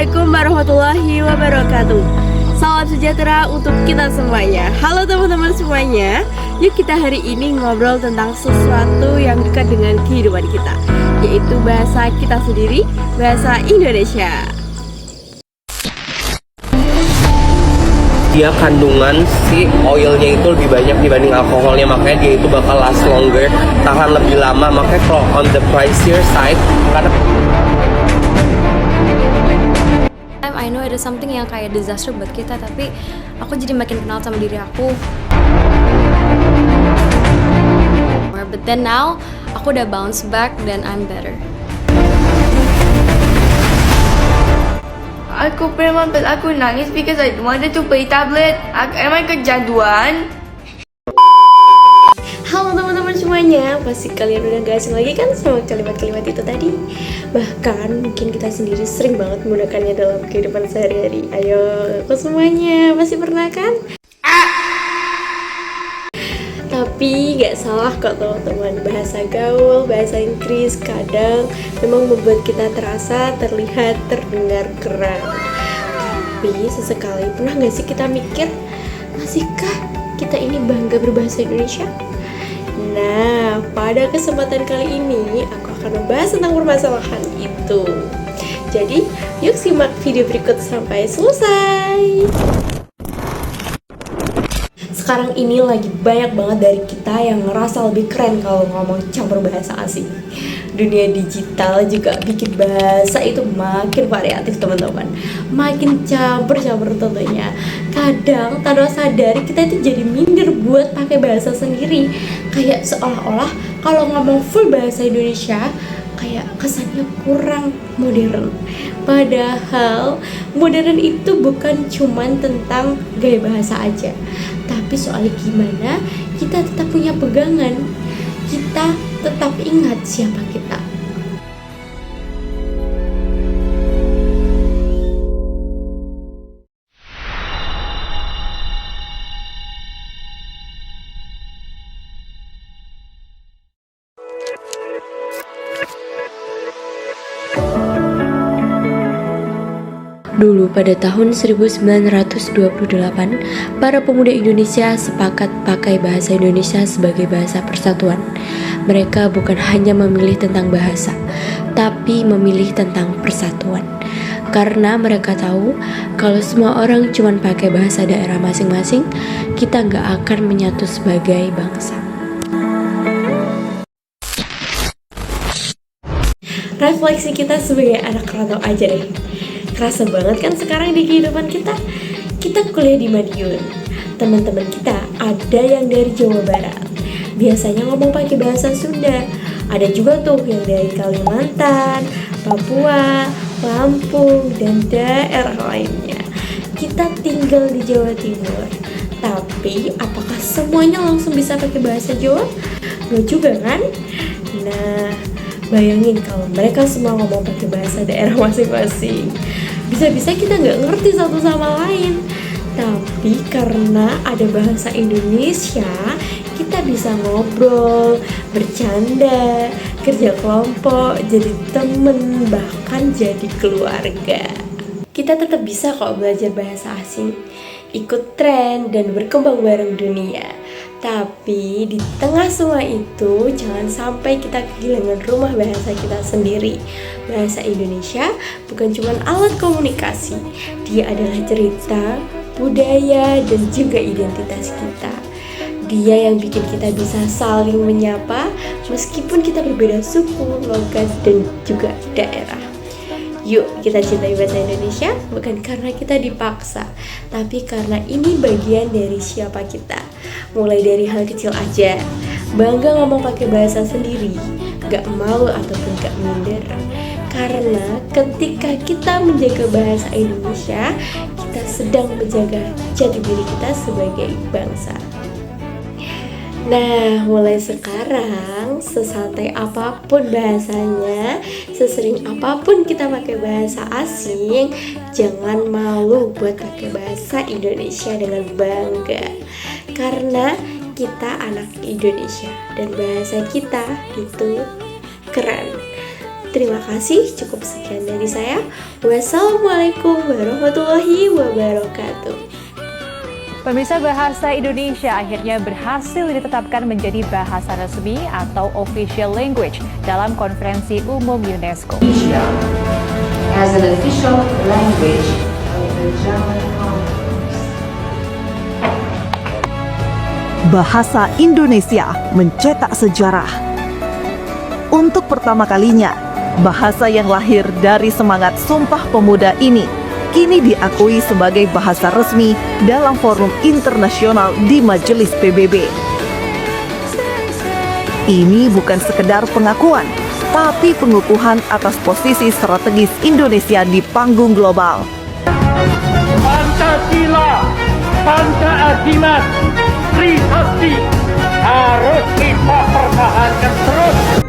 Assalamualaikum warahmatullahi wabarakatuh. Salam sejahtera untuk kita semuanya. Halo teman-teman semuanya. Yuk kita hari ini ngobrol tentang sesuatu yang dekat dengan kehidupan kita, yaitu bahasa kita sendiri, bahasa Indonesia. Dia kandungan si oilnya itu lebih banyak dibanding alkoholnya, makanya dia itu bakal last longer, tahan lebih lama. Makanya kalau on the pricier side, karena I know ada something yang kayak disaster buat kita, tapi aku jadi makin kenal sama diri aku. But then now, aku udah bounce back dan I'm better. Aku pernah pas aku nangis because I wanted to play tablet. Emang kejaduan? Halo teman-teman semuanya, pasti kalian udah gak asing lagi kan sama kalimat-kalimat itu tadi. Bahkan mungkin kita sendiri sering banget menggunakannya dalam kehidupan sehari-hari. Ayo, aku semuanya pasti pernah kan? Tapi gak salah kok teman-teman, bahasa gaul, bahasa Inggris kadang memang membuat kita terasa, terlihat, terdengar keren. Tapi sesekali pernah gak sih kita mikir, masihkah kita ini bangga berbahasa Indonesia? Nah, pada kesempatan kali ini aku akan membahas tentang permasalahan itu. Jadi, yuk simak video berikut sampai selesai. Sekarang ini lagi banyak banget dari kita yang ngerasa lebih keren kalau ngomong campur bahasa asing. Dunia digital juga bikin bahasa itu makin variatif teman-teman, makin campur-campur tentunya. Kadang tanpa sadar kita itu jadi minder buat pakai bahasa sendiri, kayak seolah-olah kalau ngomong full bahasa Indonesia kayak kesannya kurang modern. Padahal modern itu bukan cuman tentang gaya bahasa aja, tapi soal gimana kita tetap punya pegangan, kita tetap ingat siapa kita. Dulu pada tahun 1928, para pemuda Indonesia sepakat pakai bahasa Indonesia sebagai bahasa persatuan. Mereka bukan hanya memilih tentang bahasa, tapi memilih tentang persatuan. Karena mereka tahu kalau semua orang cuma pakai bahasa daerah masing-masing, kita nggak akan menyatu sebagai bangsa. Refleksi kita sebagai anak rantau aja deh. Kerasa banget kan sekarang di kehidupan kita. Kita kuliah di Madiun, teman-teman kita ada yang dari Jawa Barat, biasanya ngomong pakai bahasa Sunda. Ada juga tuh yang dari Kalimantan, Papua, Lampung, dan daerah lainnya. Kita tinggal di Jawa Timur, tapi apakah semuanya langsung bisa pakai bahasa Jawa? Nggak juga kan? Nah, bayangin kalau mereka semua ngomong pakai bahasa daerah masing-masing, bisa-bisa kita nggak ngerti satu sama lain. Tapi karena ada bahasa Indonesia, kita bisa ngobrol, bercanda, kerja kelompok, jadi temen, bahkan jadi keluarga. Kita tetap bisa kok belajar bahasa asing, ikut tren dan berkembang bareng dunia. Tapi di tengah semua itu, jangan sampai kita kehilangan rumah bahasa kita sendiri. Bahasa Indonesia bukan cuma alat komunikasi, dia adalah cerita, budaya, dan juga identitas kita. Dia yang bikin kita bisa saling menyapa meskipun kita berbeda suku, logat, dan juga daerah. Yuk kita cintai bahasa Indonesia, bukan karena kita dipaksa, tapi karena ini bagian dari siapa kita. Mulai dari hal kecil aja, bangga ngomong pakai bahasa sendiri, gak malu ataupun gak minder. Karena ketika kita menjaga bahasa Indonesia, kita sedang menjaga jati diri kita sebagai bangsa. Nah, mulai sekarang, sesantai apapun bahasanya, sesering apapun kita pakai bahasa asing, jangan malu buat pakai bahasa Indonesia dengan bangga. Karena kita anak Indonesia dan bahasa kita itu keren. Terima kasih, cukup sekian dari saya. Wassalamualaikum warahmatullahi wabarakatuh. Pemirsa, bahasa Indonesia akhirnya berhasil ditetapkan menjadi bahasa resmi atau official language dalam Konferensi Umum UNESCO. As an official language of the German Conference. Bahasa Indonesia mencetak sejarah. Untuk pertama kalinya, bahasa yang lahir dari semangat Sumpah Pemuda ini kini diakui sebagai bahasa resmi dalam forum internasional di Majelis PBB. Ini bukan sekedar pengakuan, tapi pengukuhan atas posisi strategis Indonesia di panggung global. Pancasila, Pancaazimat, Trisakti harus kita pertahankan terus.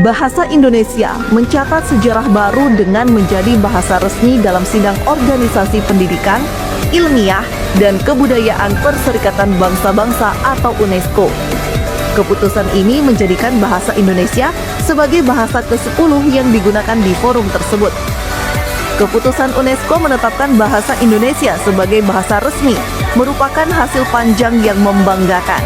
Bahasa Indonesia mencatat sejarah baru dengan menjadi bahasa resmi dalam sidang organisasi pendidikan, ilmiah, dan kebudayaan Perserikatan Bangsa-Bangsa atau UNESCO. Keputusan ini menjadikan bahasa Indonesia sebagai bahasa ke-10 yang digunakan di forum tersebut. Keputusan UNESCO menetapkan bahasa Indonesia sebagai bahasa resmi merupakan hasil panjang yang membanggakan.